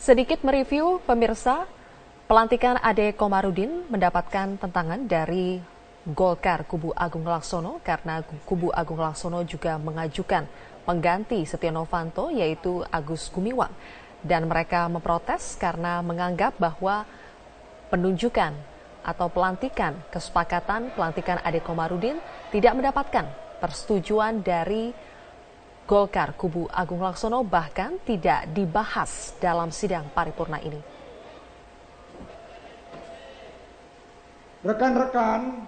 Sedikit mereview pemirsa, pelantikan Ade Komarudin mendapatkan tentangan dari Golkar kubu Agung Laksono karena kubu Agung Laksono juga mengajukan pengganti Setia Novanto yaitu Agus Gumiwang. Dan mereka memprotes karena menganggap bahwa penunjukan atau kesepakatan pelantikan Ade Komarudin tidak mendapatkan persetujuan dari Golkar kubu Agung Laksono, bahkan tidak dibahas dalam sidang paripurna ini. Rekan-rekan,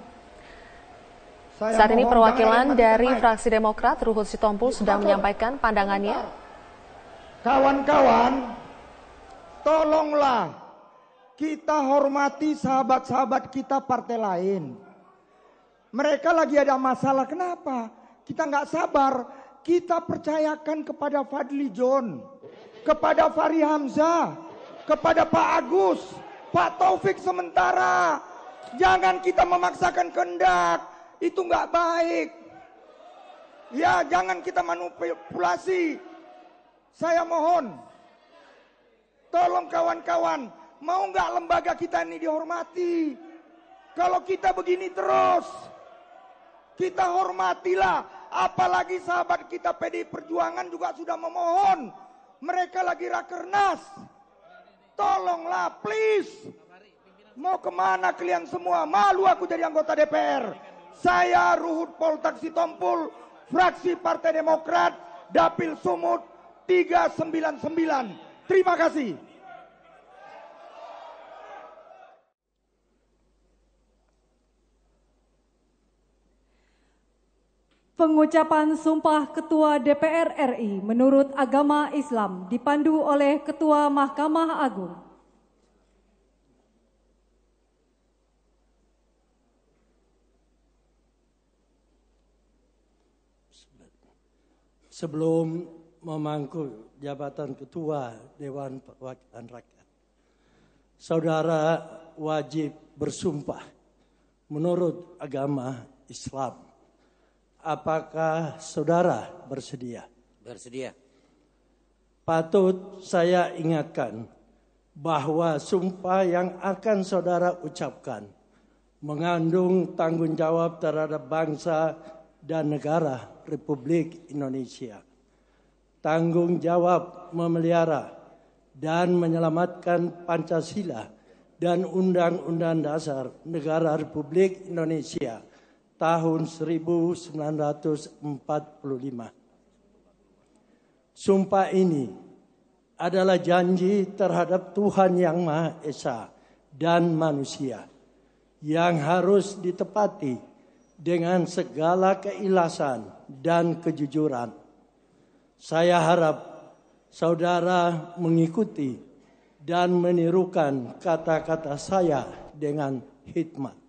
saat ini perwakilan dari fraksi Demokrat Ruhut Sitompul sedang menyampaikan pandangannya. Kawan-kawan, tolonglah kita hormati sahabat-sahabat kita partai lain. Mereka lagi ada masalah, kenapa? Kita nggak sabar. Kita percayakan kepada Fadli John, kepada Fahri Hamzah, kepada Pak Agus, Pak Taufik sementara. Jangan kita memaksakan kehendak, itu nggak baik. Ya, jangan kita manipulasi. Saya mohon, tolong kawan-kawan, mau nggak lembaga kita ini dihormati? Kalau kita begini terus, kita hormatilah. Apalagi sahabat kita PDI Perjuangan juga sudah memohon. Mereka lagi rakernas. Tolonglah, please. Mau kemana kalian semua? Malu aku jadi anggota DPR. Saya Ruhut Poltak Sitompul, fraksi Partai Demokrat, Dapil Sumut 399. Terima kasih. Pengucapan Sumpah Ketua DPR RI menurut agama Islam dipandu oleh Ketua Mahkamah Agung. Sebelum memangku jabatan Ketua Dewan Perwakilan Rakyat, saudara wajib bersumpah menurut agama Islam. Apakah saudara bersedia? Bersedia. Patut saya ingatkan bahwa sumpah yang akan saudara ucapkan mengandung tanggung jawab terhadap bangsa dan negara Republik Indonesia. Tanggung jawab memelihara dan menyelamatkan Pancasila dan Undang-Undang Dasar Negara Republik Indonesia tahun 1945. Sumpah ini adalah janji terhadap Tuhan Yang Maha Esa dan manusia yang harus ditepati dengan segala keikhlasan dan kejujuran. Saya harap saudara mengikuti dan menirukan kata-kata saya dengan hikmat.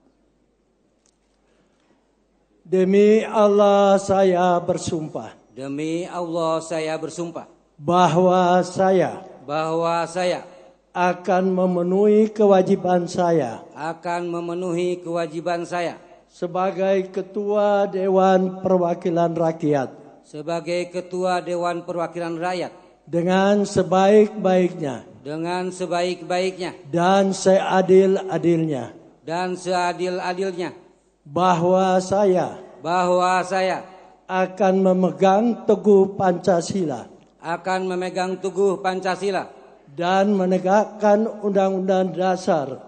Demi Allah saya bersumpah. Demi Allah saya bersumpah. Bahwa saya akan memenuhi kewajiban saya. Akan memenuhi kewajiban saya. Sebagai Ketua Dewan Perwakilan Rakyat. Sebagai Ketua Dewan Perwakilan Rakyat. Dengan sebaik-baiknya. Dengan sebaik-baiknya. Dan seadil-adilnya. Dan seadil-adilnya. Bahwa saya akan memegang teguh Pancasila. Akan memegang teguh Pancasila. Dan menegakkan Undang-Undang Dasar.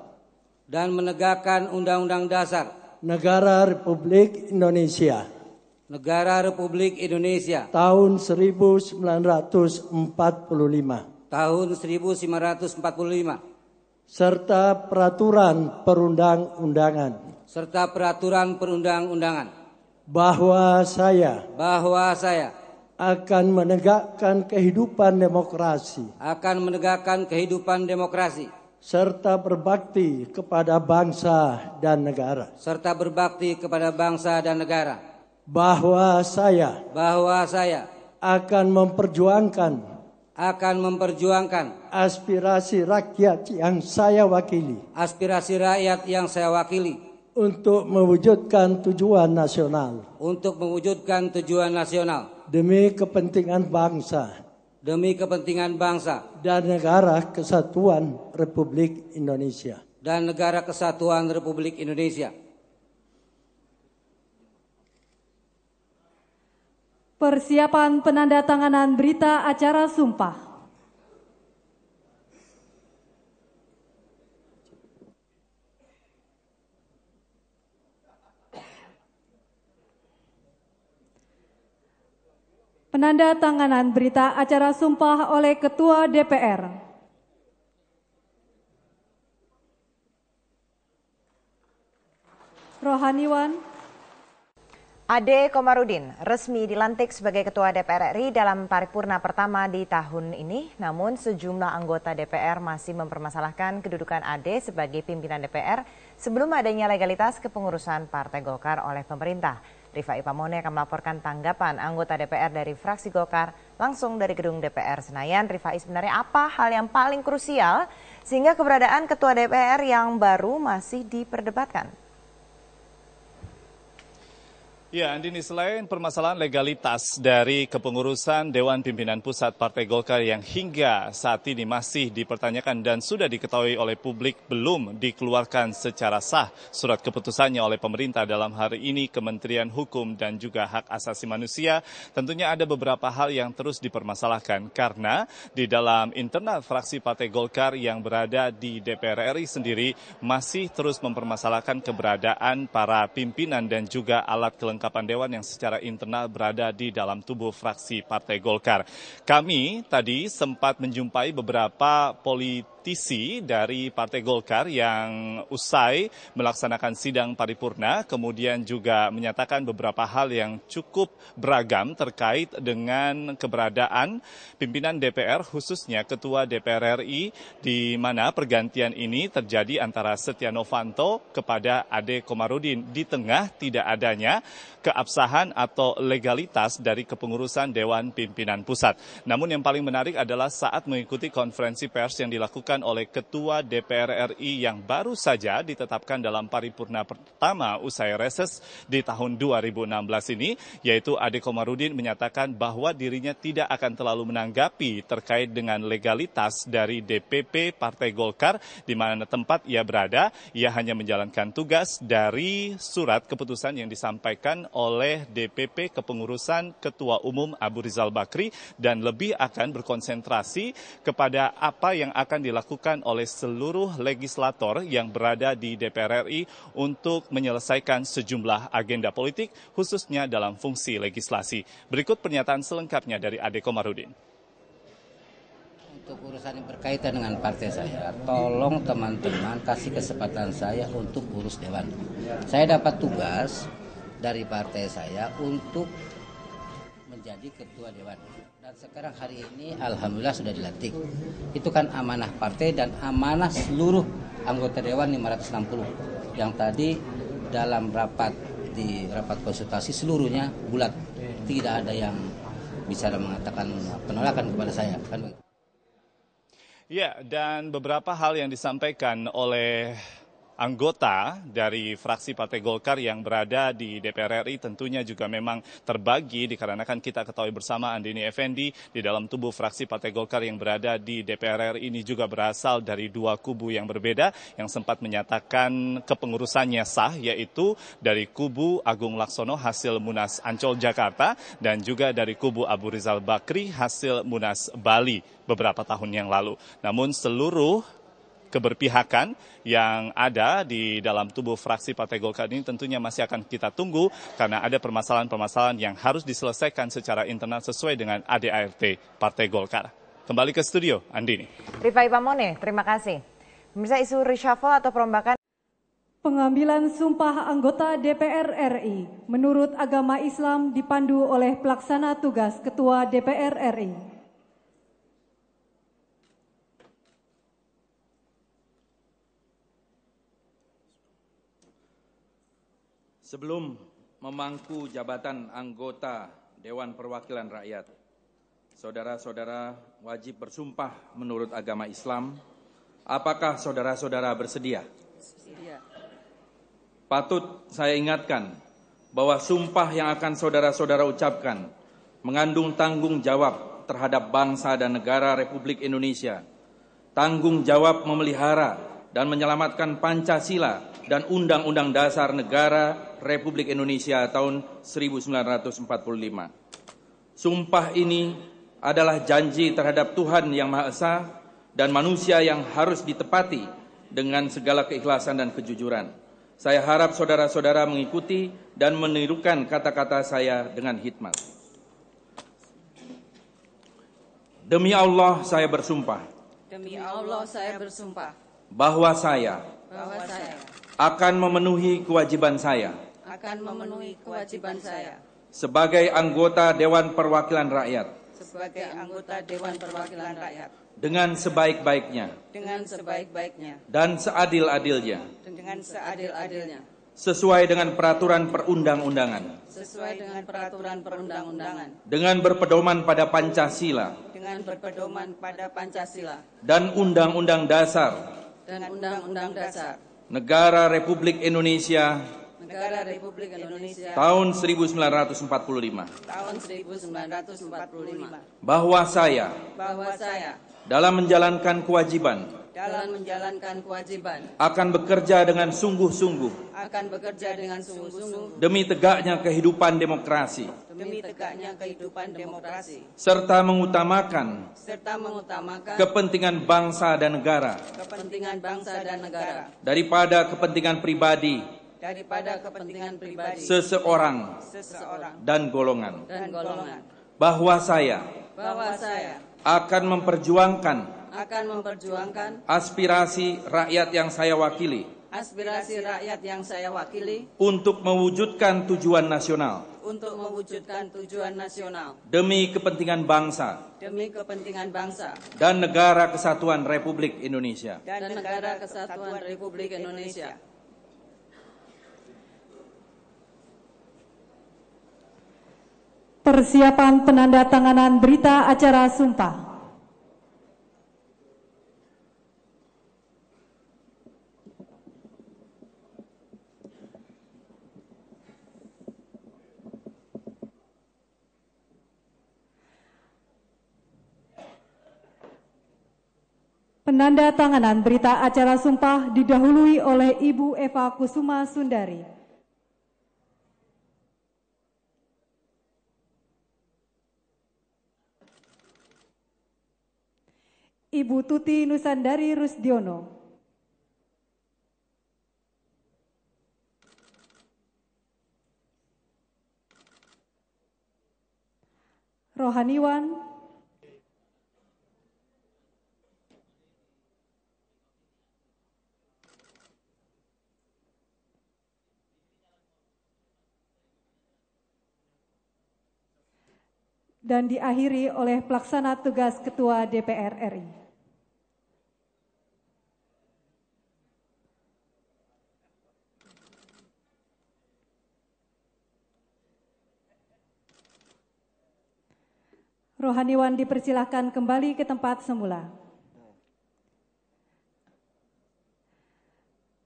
Dan menegakkan Undang-Undang Dasar. Negara Republik Indonesia. Negara Republik Indonesia. Tahun 1945. Tahun 1945. Serta peraturan perundang-undangan. Serta peraturan perundang-undangan. Bahwa saya akan menegakkan kehidupan demokrasi. Akan menegakkan kehidupan demokrasi. Serta berbakti kepada bangsa dan negara. Serta berbakti kepada bangsa dan negara. Bahwa saya akan memperjuangkan aspirasi rakyat yang saya wakili. Aspirasi rakyat yang saya wakili. Untuk mewujudkan tujuan nasional. Untuk mewujudkan tujuan nasional. Demi kepentingan bangsa. demi kepentingan bangsa dan negara kesatuan Republik Indonesia. dan negara kesatuan Republik Indonesia. Persiapan penandatanganan berita acara sumpah. Penandatanganan berita acara sumpah oleh Ketua DPR. Rohaniwan. Ade Komarudin resmi dilantik sebagai Ketua DPR RI dalam paripurna pertama di tahun ini. Namun sejumlah anggota DPR masih mempermasalahkan kedudukan Ade sebagai pimpinan DPR sebelum adanya legalitas kepengurusan Partai Golkar oleh pemerintah. Rifai Pamone akan melaporkan tanggapan anggota DPR dari fraksi Golkar langsung dari gedung DPR Senayan. Rifai, sebenarnya apa hal yang paling krusial sehingga keberadaan Ketua DPR yang baru masih diperdebatkan? Ya, Andini, selain permasalahan legalitas dari kepengurusan Dewan Pimpinan Pusat Partai Golkar yang hingga saat ini masih dipertanyakan dan sudah diketahui oleh publik belum dikeluarkan secara sah surat keputusannya oleh pemerintah dalam hari ini Kementerian Hukum dan juga Hak Asasi Manusia, tentunya ada beberapa hal yang terus dipermasalahkan karena di dalam internal fraksi Partai Golkar yang berada di DPR RI sendiri masih terus mempermasalahkan keberadaan para pimpinan dan juga alat kelengkapan Dewan yang secara internal berada di dalam tubuh fraksi Partai Golkar. Kami tadi sempat menjumpai beberapa politisi dari Partai Golkar yang usai melaksanakan sidang paripurna, kemudian juga menyatakan beberapa hal yang cukup beragam terkait dengan keberadaan pimpinan DPR, khususnya Ketua DPR RI, di mana pergantian ini terjadi antara Setia Novanto kepada Ade Komarudin di tengah tidak adanya keabsahan atau legalitas dari kepengurusan Dewan Pimpinan Pusat. Namun yang paling menarik adalah saat mengikuti konferensi pers yang dilakukan oleh Ketua DPR RI yang baru saja ditetapkan dalam paripurna pertama usai reses di tahun 2016 ini, yaitu Ade Komarudin menyatakan bahwa dirinya tidak akan terlalu menanggapi terkait dengan legalitas dari DPP Partai Golkar di mana tempat ia berada. Ia hanya menjalankan tugas dari surat keputusan yang disampaikan oleh DPP kepengurusan Ketua Umum Abu Rizal Bakri dan lebih akan berkonsentrasi kepada apa yang akan dilakukan oleh seluruh legislator yang berada di DPR RI untuk menyelesaikan sejumlah agenda politik khususnya dalam fungsi legislasi. Berikut pernyataan selengkapnya dari Ade Komarudin. Untuk urusan yang berkaitan dengan partai saya, tolong teman-teman kasih kesempatan saya untuk urus Dewan. Saya dapat tugas dari partai saya untuk menjadi ketua Dewan. Dan sekarang hari ini alhamdulillah sudah dilantik. Itu kan amanah partai dan amanah seluruh anggota Dewan 560. Yang tadi dalam rapat konsultasi seluruhnya bulat. Tidak ada yang bisa mengatakan penolakan kepada saya. Ya, dan beberapa hal yang disampaikan oleh anggota dari fraksi Partai Golkar yang berada di DPR RI tentunya juga memang terbagi dikarenakan kita ketahui bersama Andini Effendi di dalam tubuh fraksi Partai Golkar yang berada di DPR RI ini juga berasal dari dua kubu yang berbeda yang sempat menyatakan kepengurusannya sah, yaitu dari kubu Agung Laksono hasil Munas Ancol Jakarta dan juga dari kubu Abu Rizal Bakri hasil Munas Bali beberapa tahun yang lalu. Namun seluruh keberpihakan yang ada di dalam tubuh fraksi Partai Golkar ini tentunya masih akan kita tunggu karena ada permasalahan-permasalahan yang harus diselesaikan secara internal sesuai dengan ADART Partai Golkar. Kembali ke studio, Andini. Rifai Pamone, terima kasih. Pemirsa, isu reshuffle atau perombakan Pengambilan sumpah anggota DPR RI menurut agama Islam dipandu oleh pelaksana tugas Ketua DPR RI. Sebelum memangku jabatan anggota Dewan Perwakilan Rakyat, saudara-saudara wajib bersumpah menurut agama Islam. Apakah saudara-saudara bersedia? Bersedia. Patut saya ingatkan bahwa sumpah yang akan saudara-saudara ucapkan mengandung tanggung jawab terhadap bangsa dan negara Republik Indonesia, tanggung jawab memelihara dan menyelamatkan Pancasila dan Undang-Undang Dasar Negara Republik Indonesia tahun 1945. Sumpah ini adalah janji terhadap Tuhan Yang Maha Esa dan manusia yang harus ditepati dengan segala keikhlasan dan kejujuran. Saya harap saudara-saudara mengikuti dan menirukan kata-kata saya dengan hikmat. Demi Allah saya bersumpah. Demi Allah saya bersumpah. Bahwa saya akan memenuhi kewajiban saya. Akan memenuhi kewajiban saya. Sebagai anggota Dewan Perwakilan Rakyat. Sebagai anggota Dewan Perwakilan Rakyat. Dengan sebaik-baiknya. Dengan sebaik-baiknya. Dan seadil-adilnya. Dengan seadil-adilnya. Sesuai dengan peraturan perundang-undangan. Sesuai dengan peraturan perundang-undangan. Dengan berpedoman pada Pancasila. Dengan berpedoman pada Pancasila. Dan Undang-Undang Dasar. Dan Undang-Undang Dasar. Negara Republik Indonesia. Negara Republik Indonesia. Tahun 1945. Tahun 1945. Bahwa saya. Dalam menjalankan kewajiban. Dalam menjalankan kewajiban. Akan bekerja dengan sungguh-sungguh. Akan bekerja dengan sungguh-sungguh. Demi tegaknya kehidupan demokrasi. Demi tegaknya kehidupan demokrasi. Serta mengutamakan. Kepentingan bangsa dan negara. Kepentingan bangsa dan negara. Daripada kepentingan pribadi. Seseorang. Dan golongan. Bahwa saya. Akan memperjuangkan aspirasi rakyat yang saya wakili. Untuk mewujudkan tujuan nasional. Demi kepentingan bangsa. Dan negara kesatuan Republik Indonesia. Persiapan penandatanganan berita acara sumpah. Penandatanganan berita acara sumpah didahului oleh Ibu Eva Kusuma Sundari. Ibu Tuti Nusandari Rusdiono. Rohaniwan. Dan diakhiri oleh pelaksana tugas Ketua DPR RI. Rohaniwan dipersilahkan kembali ke tempat semula.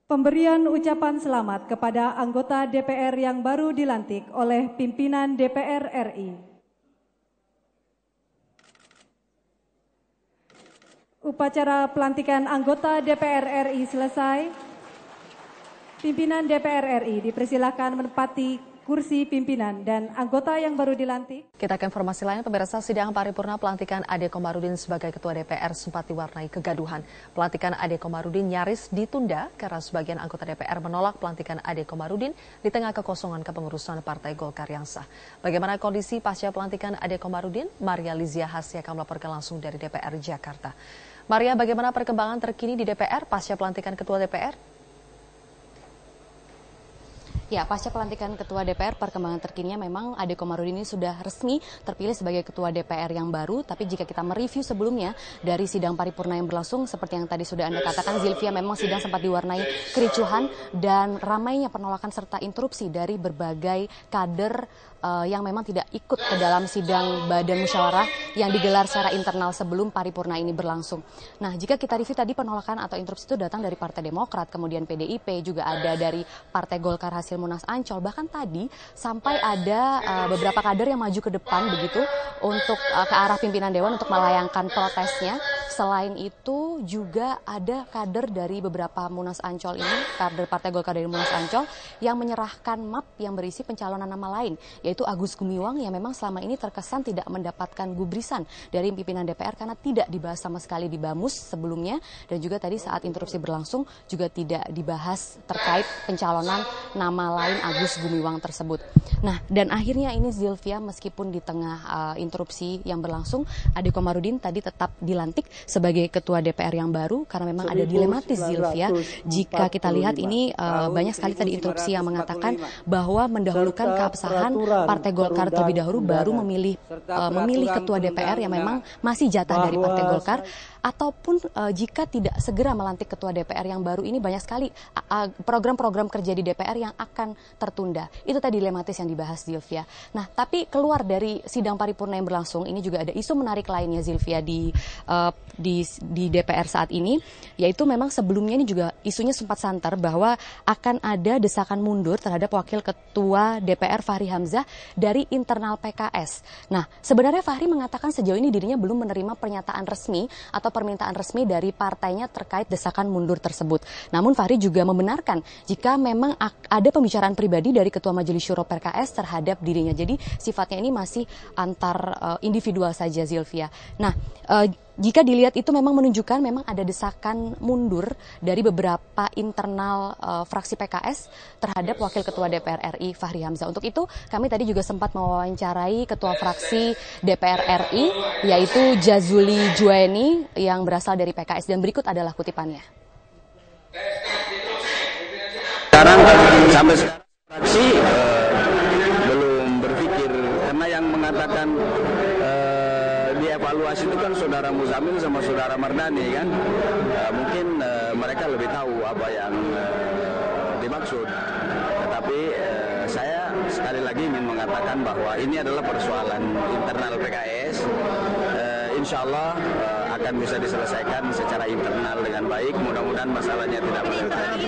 Pemberian ucapan selamat kepada anggota DPR yang baru dilantik oleh pimpinan DPR RI. Upacara pelantikan anggota DPR RI selesai. Pimpinan DPR RI dipersilakan menempati kursi pimpinan dan anggota yang baru dilantik. Kita ke informasi lain, pemirsa, sidang paripurna pelantikan Ade Komarudin sebagai Ketua DPR sempat diwarnai kegaduhan. Pelantikan Ade Komarudin nyaris ditunda karena sebagian anggota DPR menolak pelantikan Ade Komarudin di tengah kekosongan kepengurusan Partai Golkar yang sah. Bagaimana kondisi pasca pelantikan Ade Komarudin? Maria Lizia Hasya akan melaporkan langsung dari DPR Jakarta. Maria, bagaimana perkembangan terkini di DPR pasca pelantikan Ketua DPR? Ya, pasca pelantikan Ketua DPR, perkembangan terkininya memang Ade Komarudin ini sudah resmi terpilih sebagai Ketua DPR yang baru. Tapi jika kita mereview sebelumnya dari sidang paripurna yang berlangsung, seperti yang tadi sudah Anda katakan, Zilvia, memang sidang sempat diwarnai kericuhan dan ramainya penolakan serta interupsi dari berbagai kader yang memang tidak ikut ke dalam sidang Badan Musyawarah yang digelar secara internal sebelum paripurna ini berlangsung. Nah, jika kita review tadi penolakan atau interupsi itu datang dari Partai Demokrat, kemudian PDIP, juga ada dari Partai Golkar hasil Monas Ancol. Bahkan tadi sampai ada beberapa kader yang maju ke depan begitu untuk ke arah pimpinan Dewan untuk melayangkan protesnya. Selain itu juga ada kader dari beberapa Monas Ancol ini, kader Partai Golkar dari Monas Ancol yang menyerahkan map yang berisi pencalonan nama lain, yaitu Agus Gumiwang yang memang selama ini terkesan tidak mendapatkan gubrisan dari pimpinan DPR karena tidak dibahas sama sekali di Bamus sebelumnya, dan juga tadi saat interupsi berlangsung juga tidak dibahas terkait pencalonan nama lain Agus Gumiwang tersebut. Nah, dan akhirnya ini Zilvia, meskipun di tengah interupsi yang berlangsung, Ade Komarudin tadi tetap dilantik sebagai ketua DPR yang baru karena memang ada dilematis Zilvia. Jika kita lihat ini banyak sekali tadi interupsi yang mengatakan bahwa mendahulukan keabsahan Partai Golkar terlebih dahulu baru memilih ketua DPR yang memang masih jatah dari Partai Golkar, ataupun jika tidak segera melantik ketua DPR yang baru ini banyak sekali program-program kerja di DPR yang akan tertunda. Itu tadi dilematis yang dibahas Zilvia. Nah, tapi keluar dari sidang paripurna yang berlangsung ini juga ada isu menarik lainnya Zilvia di DPR saat ini, yaitu memang sebelumnya ini juga isunya sempat santer bahwa akan ada desakan mundur terhadap Wakil Ketua DPR Fahri Hamzah dari internal PKS. Nah, sebenarnya Fahri mengatakan sejauh ini dirinya belum menerima pernyataan resmi atau permintaan resmi dari partainya terkait desakan mundur tersebut. Namun Fahri juga membenarkan jika memang ada pembicaraan pribadi dari Ketua Majelis Syuro PKS terhadap dirinya. Jadi sifatnya ini masih antar individual saja Zilvia. Nah, jika dilihat itu memang menunjukkan memang ada desakan mundur dari beberapa internal fraksi PKS terhadap Wakil Ketua DPR RI Fahri Hamzah. Untuk itu kami tadi juga sempat mewawancarai Ketua Fraksi DPR RI yaitu Jazuli Juweni yang berasal dari PKS, dan berikut adalah kutipannya. Sekarang sampai sekarang fraksi belum berpikir, karena yang mengatakan dievaluasi itu kan Saudara Muzamil sama Saudara Mardani kan. Mungkin mereka lebih tahu apa yang dimaksud. Tetapi saya sekali lagi ingin mengatakan bahwa ini adalah persoalan internal PKS. Insya Allah akan bisa diselesaikan secara internal dengan baik. Mudah-mudahan masalahnya tidak terjadi.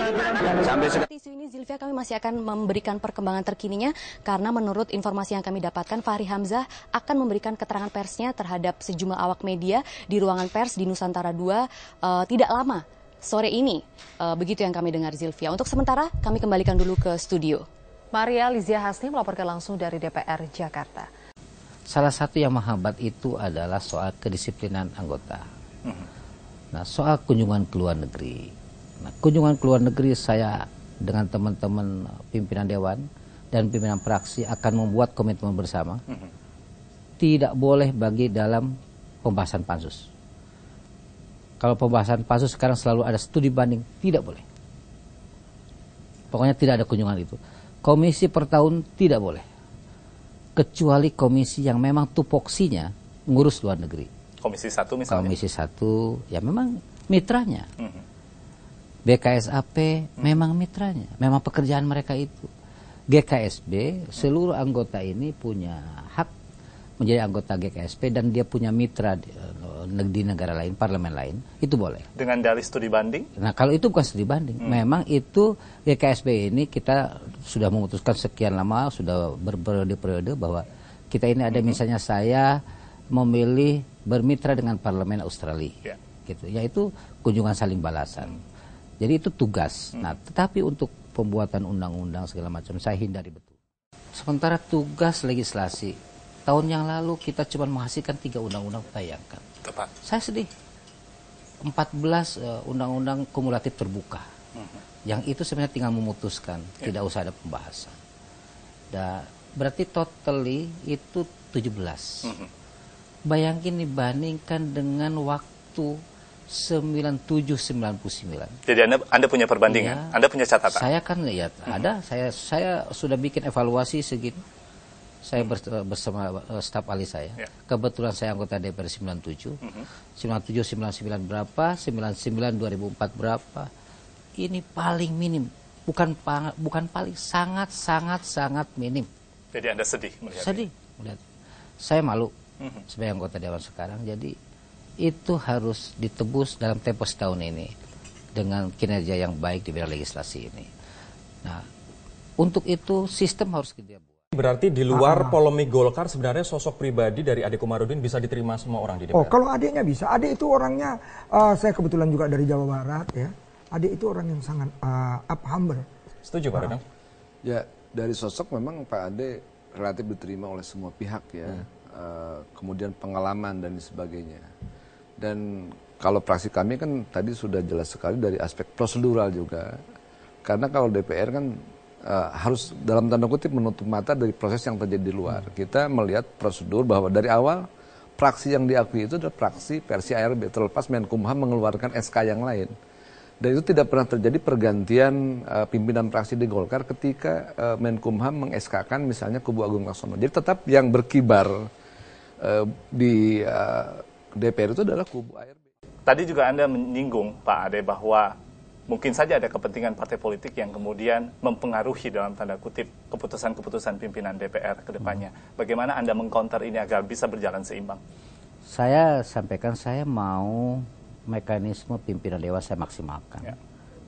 Sampai sekarang isu ini Zilvia, kami masih akan memberikan perkembangan terkininya karena menurut informasi yang kami dapatkan Fahri Hamzah akan memberikan keterangan persnya terhadap sejumlah awak media di ruangan pers di Nusantara 2 tidak lama sore ini. Begitu yang kami dengar Zilvia. Untuk sementara kami kembalikan dulu ke studio. Maria Lizia Hasni melaporkan langsung dari DPR Jakarta. Salah satu yang menghambat itu adalah soal kedisiplinan anggota. Nah, soal kunjungan ke luar negeri. Nah, kunjungan ke luar negeri saya dengan teman-teman pimpinan Dewan dan pimpinan fraksi akan membuat komitmen bersama. Tidak boleh bagi dalam pembahasan pansus. Kalau pembahasan pansus sekarang selalu ada studi banding, tidak boleh. Pokoknya tidak ada kunjungan itu. Komisi per tahun tidak boleh. Kecuali komisi yang memang tupoksinya ngurus luar negeri. Komisi 1 misalnya? Komisi 1 ya memang mitranya. BKSAP memang mitranya, memang pekerjaan mereka itu. GKSB, seluruh anggota ini punya hak menjadi anggota GKSP dan dia punya mitra di negara lain, parlemen lain, itu boleh. Dengan dalih studi banding? Nah, kalau itu bukan studi banding, memang itu GKSP ini kita sudah memutuskan sekian lama, sudah berperiode-periode bahwa kita ini ada misalnya saya memilih bermitra dengan parlemen Australia, gitu, yaitu kunjungan saling balasan. Jadi itu tugas. Nah, tetapi untuk pembuatan undang-undang segala macam saya hindari betul. Sementara tugas legislasi tahun yang lalu kita cuma menghasilkan 3 undang-undang, bayangkan. Tepat. Saya sedih. 14 undang-undang kumulatif terbuka. Yang itu sebenarnya tinggal memutuskan, tidak usah ada pembahasan. Dan berarti totally itu 17. Bayangin dibandingkan dengan waktu 97-99. Jadi Anda punya perbandingan, Anda punya catatan? Saya kan lihat, ada. Saya sudah bikin evaluasi segini. Saya bersama staf ahli saya. Kebetulan saya anggota DPR 97. 97, 99 berapa, 99, 2004 berapa. Ini paling minim. Bukan paling, sangat minim. Jadi Anda sedih melihat sedih melihat. Saya malu sebagai anggota Dewan sekarang. Jadi itu harus ditebus dalam tempo setahun ini dengan kinerja yang baik di bidang legislasi ini. Nah, Untuk itu sistem harus kita buat. Berarti di luar polemik Golkar sebenarnya sosok pribadi dari Ade Komarudin bisa diterima semua orang di DPR? Oh, kalau adiknya bisa. Adik itu orangnya, saya kebetulan juga dari Jawa Barat ya. Adik itu orang yang sangat humble. Setuju Pak Dadang? Ya, dari sosok memang Pak Ade relatif diterima oleh semua pihak ya. Kemudian pengalaman dan sebagainya. Dan kalau praksi kami kan tadi sudah jelas sekali dari aspek prosedural juga. Karena kalau DPR kan harus dalam tanda kutip menutup mata dari proses yang terjadi di luar. Kita melihat prosedur bahwa dari awal praksi yang diakui itu adalah praksi versi ARB, terlepas Menkumham mengeluarkan SK yang lain. Dan itu tidak pernah terjadi pergantian pimpinan praksi di Golkar ketika Menkumham meng-SK-kan misalnya kubu Agung Laksono. Jadi tetap yang berkibar di DPR itu adalah kubu ARB. Tadi juga Anda menyinggung Pak Ade bahwa mungkin saja ada kepentingan partai politik yang kemudian mempengaruhi dalam tanda kutip keputusan-keputusan pimpinan DPR ke depannya. Bagaimana Anda mengcounter ini agar bisa berjalan seimbang? Saya sampaikan saya mau mekanisme pimpinan dewan saya maksimalkan. Ya.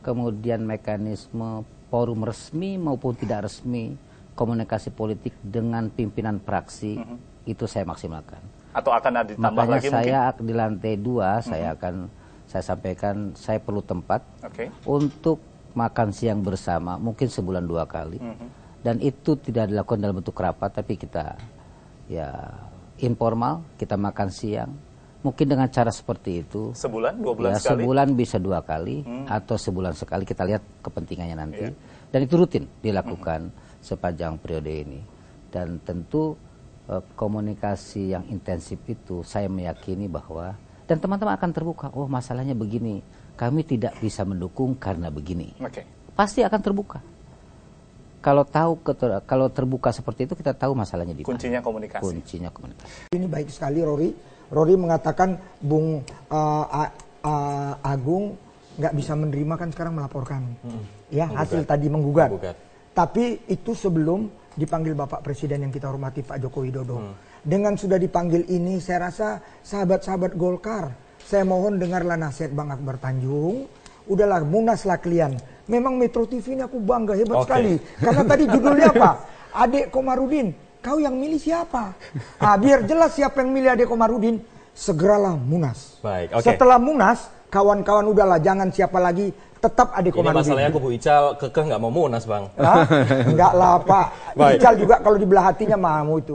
Kemudian mekanisme forum resmi maupun tidak resmi, komunikasi politik dengan pimpinan praksi, itu saya maksimalkan. Atau akan ada ditambah makanya lagi saya mungkin? Di lantai 2 saya sampaikan saya perlu tempat untuk makan siang bersama, mungkin sebulan 2 kali. Dan itu tidak dilakukan dalam bentuk rapat, tapi kita ya informal, kita makan siang. Mungkin dengan cara seperti itu. Sebulan, 2 bulan ya, sekali? Sebulan bisa 2 kali, atau sebulan sekali, kita lihat kepentingannya nanti. Dan itu rutin dilakukan sepanjang periode ini. Dan tentu komunikasi yang intensif itu saya meyakini bahwa dan teman-teman akan terbuka, oh masalahnya begini, kami tidak bisa mendukung karena begini. Pasti akan terbuka. Kalau terbuka seperti itu kita tahu masalahnya di mana. Kuncinya komunikasi. Kuncinya komunikasi. Ini baik sekali Rory mengatakan Bung Agung nggak bisa menerima kan sekarang melaporkan. Ya hasil tadi menggugat. Tapi itu sebelum dipanggil Bapak Presiden yang kita hormati Pak Joko Widodo. Dengan sudah dipanggil ini, saya rasa sahabat-sahabat Golkar, saya mohon dengarlah nasihat Bang Akbar Tanjung. Udahlah, munaslah kalian. Memang Metro TV ini aku bangga, hebat sekali. Karena tadi judulnya apa? Ade Komarudin, kau yang milih siapa? Biar jelas siapa yang milih Ade Komarudin, segeralah munas. Setelah munas, kawan-kawan udahlah, jangan siapa lagi. Tetap Ade Komarudin. Ini masalahnya kubu Ical kekeh nggak mau munas Bang. Enggak lah Pak. Ical juga kalau di belah hatinya mau itu.